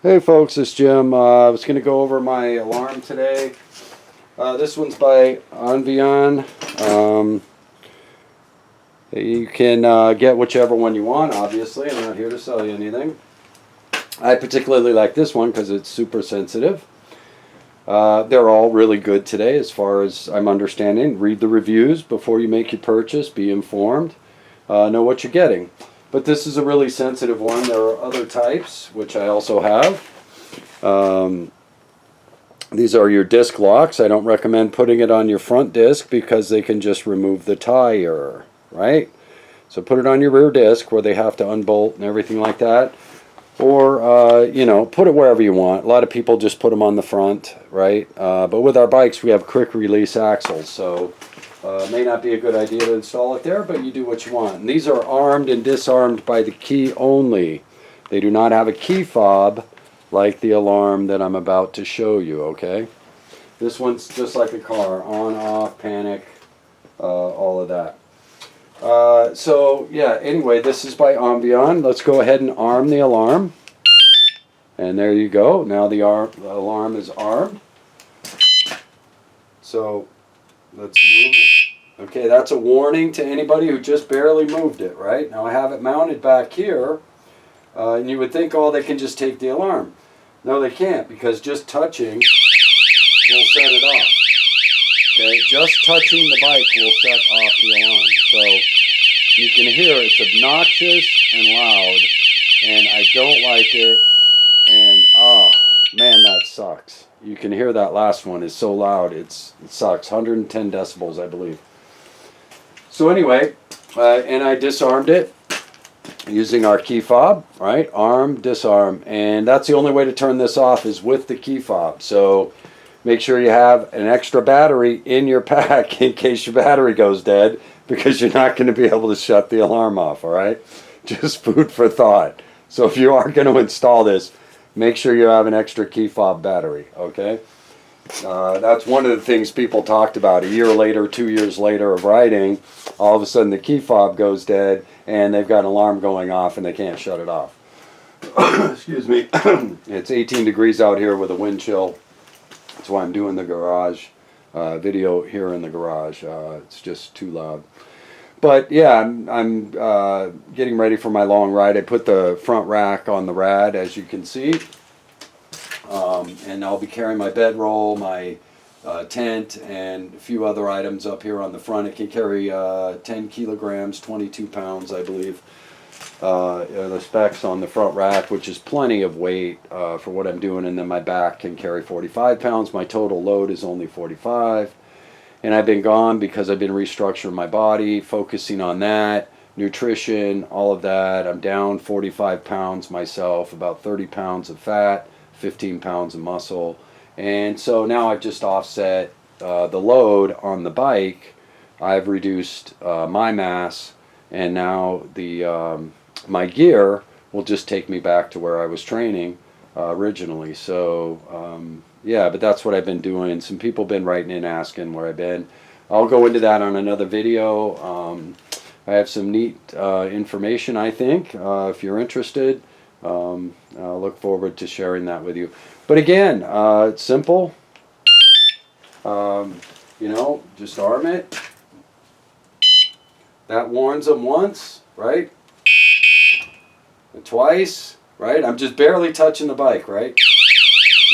Hey folks, it's Jim. I was going to go over my alarm today. This one's by Onvian. You can get whichever one you want, obviously. I'm not here to sell you anything. I particularly like this one because it's super sensitive. They're all really good today as far as I'm understanding. Read the reviews before you make your purchase. Be informed. Know what you're getting. But this is a really sensitive one. There are other types, which I also have. These are your disc locks. I don't recommend putting it on your front disc because they can just remove the tire, right? So put it on your rear disc where they have to unbolt and everything like that. Or, put it wherever you want. A lot of people just put them on the front, right? But with our bikes, we have quick release axles. So it may not be a good idea to install it there, but you do what you want. And these are armed and disarmed by the key only. They do not have a key fob like the alarm that I'm about to show you, okay? This one's just like a car, on, off, panic, all of that. Anyway, this is by Onvian. Let's go ahead and arm the alarm. And there you go. Now the alarm is armed. So let's move it. Okay, that's a warning to anybody who just barely moved it, right? Now I have it mounted back here, and you would think, oh, they can just take the alarm. No, they can't, because just touching will set it off. Okay, just touching the bike will set off the alarm. So you can hear it's obnoxious and loud, and I don't like it, and oh, man, that sucks. You can hear that last one is so loud, it sucks. 110 decibels, I believe. So anyway, and I disarmed it using our key fob, right? Arm, disarm, and that's the only way to turn this off is with the key fob. So make sure you have an extra battery in your pack in case your battery goes dead, because you're not going to be able to shut the alarm off, all right? Just food for thought. So if you are going to install this, make sure you have an extra key fob battery, okay? That's one of the things people talked about. A year later, 2 years later of riding, all of a sudden the key fob goes dead and they've got an alarm going off and they can't shut it off. Excuse me. It's 18 degrees out here with a wind chill. That's why I'm doing the garage video here in the garage. It's just too loud. But yeah, I'm getting ready for my long ride. I put the front rack on the RAD, as you can see. And I'll be carrying my bedroll, my tent, and a few other items up here on the front. It can carry 10 kilograms, 22 pounds, I believe. The specs on the front rack, which is plenty of weight for what I'm doing. And then my back can carry 45 pounds. My total load is only 45. And I've been gone because I've been restructuring my body, focusing on that, nutrition, all of that. I'm down 45 pounds myself, about 30 pounds of fat, 15 pounds of muscle. And so now I've just offset the load on the bike. I've reduced my mass, and now my gear will just take me back to where I was training originally. So yeah, but that's what I've been doing. Some people have been writing in asking where I've been. I'll go into that on another video. I have some neat information, I think, if you're interested. I'll look forward to sharing that with you. But again, it's simple. Just arm it. That warns them once, right? And twice, right? I'm just barely touching the bike, right?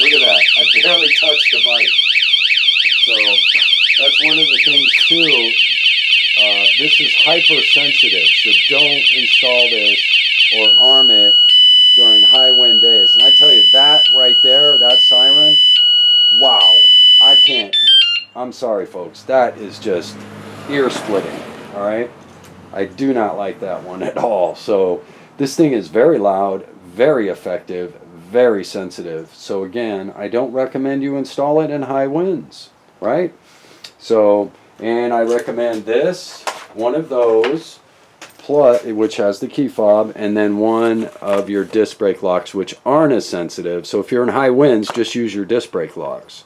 Look at that. I barely touched the bike. So that's one of the things too. This is hypersensitive, so don't install this or arm it during high wind days. And I tell you, that right there, that siren, wow, I can't. I'm sorry, folks. That is just ear splitting, all right? I do not like that one at all. So this thing is very loud, very effective, very sensitive. So again, I don't recommend you install it in high winds, right? So, and I recommend this, one of those, plus, which has the key fob, and then one of your disc brake locks, which aren't as sensitive. So if you're in high winds, just use your disc brake locks,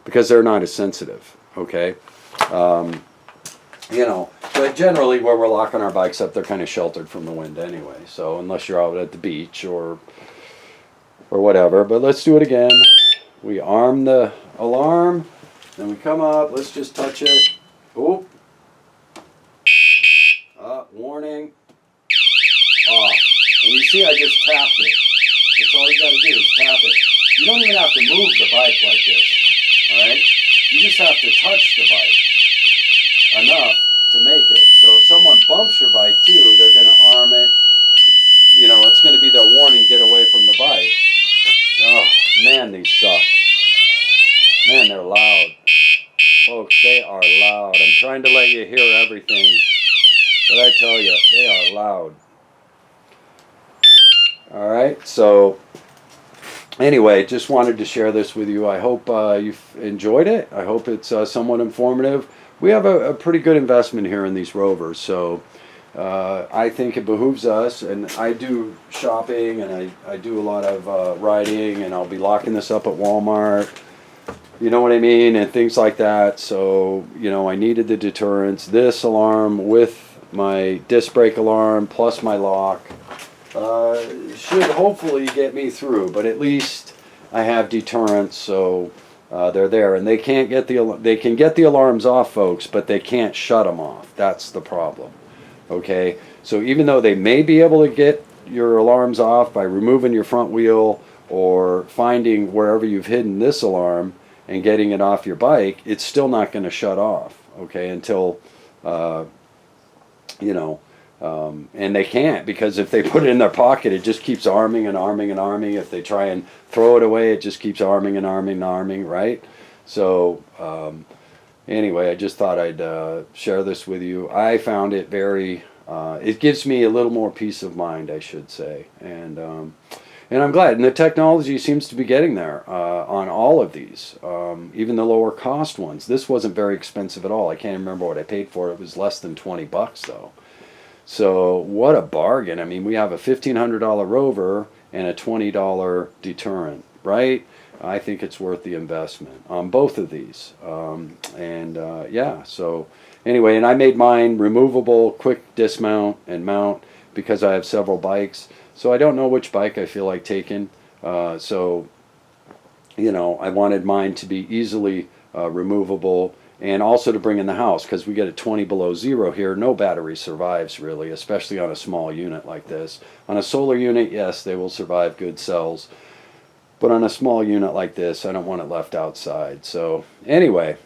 because they're not as sensitive, okay? But generally where we're locking our bikes up, they're kind of sheltered from the wind anyway. So unless you're out at the beach or or whatever. But let's do it again. We arm the alarm, then we come up. Let's just touch it. Oh, warning. Off. And you see, I just tapped it. That's all you got to do is tap it. You don't even have to move the bike like this. All right. You just have to touch the bike enough to make it. So if someone bumps your bike too, they're going to arm it. You know, it's going to be their warning, get away from the bike. Oh, man, these suck. Man, they're loud. Folks, they are loud. I'm trying to let you hear everything, but I tell you, they are loud. All right, so anyway, just wanted to share this with you. I hope you've enjoyed it. I hope it's somewhat informative. We have a pretty good investment here in these Rovers, so I think it behooves us, and I do shopping, and I do a lot of riding, and I'll be locking this up at Walmart, you know what I mean, and things like that. So, you know, I needed the deterrence. This alarm with my disc brake alarm plus my lock should hopefully get me through, but at least I have deterrence, so they're there, and they can get the alarms off, folks, but they can't shut them off. That's the problem. Okay, so even though they may be able to get your alarms off by removing your front wheel or finding wherever you've hidden this alarm and getting it off your bike, it's still not going to shut off, okay, until you know, and they can't, because if they put it in their pocket, it just keeps arming and arming and arming. If they try and throw it away, it just keeps arming and arming and arming, right? So anyway, I just thought I'd share this with you. I found it very, it gives me a little more peace of mind, I should say, and I'm glad. And the technology seems to be getting there on all of these, even the lower cost ones. This wasn't very expensive at all. I can't remember what I paid for it. It was less than 20 bucks though. So what a bargain. I mean, we have a $1,500 Rover and a $20 deterrent, right? I think it's worth the investment on both of these. Yeah, so anyway, and I made mine removable, quick dismount and mount because I have several bikes. So I don't know which bike I feel like taking. So, you know, I wanted mine to be easily removable, and also to bring in the house, because we get at 20 below zero here. No battery survives really, especially on a small unit like this. On a solar unit, yes, they will survive good cells. But on a small unit like this, I don't want it left outside. So anyway,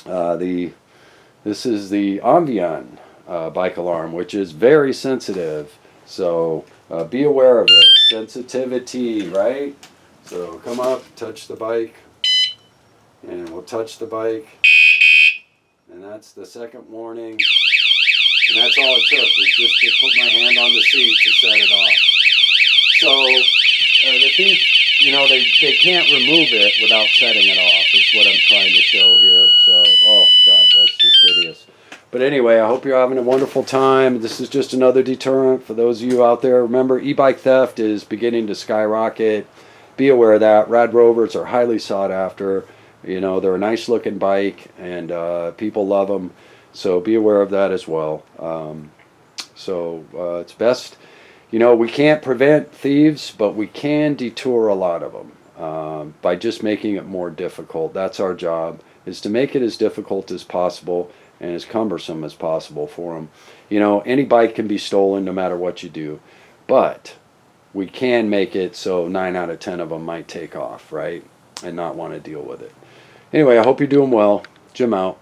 this is the Onvian bike alarm, which is very sensitive. So be aware of it. Sensitivity, right? So come up, touch the bike, and we'll touch the bike. And that's the second warning. And that's all it took, was just to put my hand on the seat to set it off. So the thing, you know, they can't remove it without setting it off, is what I'm trying to show here. So, oh God, that's just hideous. But anyway, I hope you're having a wonderful time. This is just another deterrent for those of you out there. Remember, e-bike theft is beginning to skyrocket. Be aware of that. RAD Rovers are highly sought after. You know, they're a nice looking bike, and people love them. So be aware of that as well. It's best, you know, we can't prevent thieves, but we can detour a lot of them by just making it more difficult. That's our job, is to make it as difficult as possible and as cumbersome as possible for them. You know, any bike can be stolen no matter what you do, but we can make it so 9 out of 10 of them might take off, right, and not want to deal with it. Anyway, I hope you're doing well. Jim out.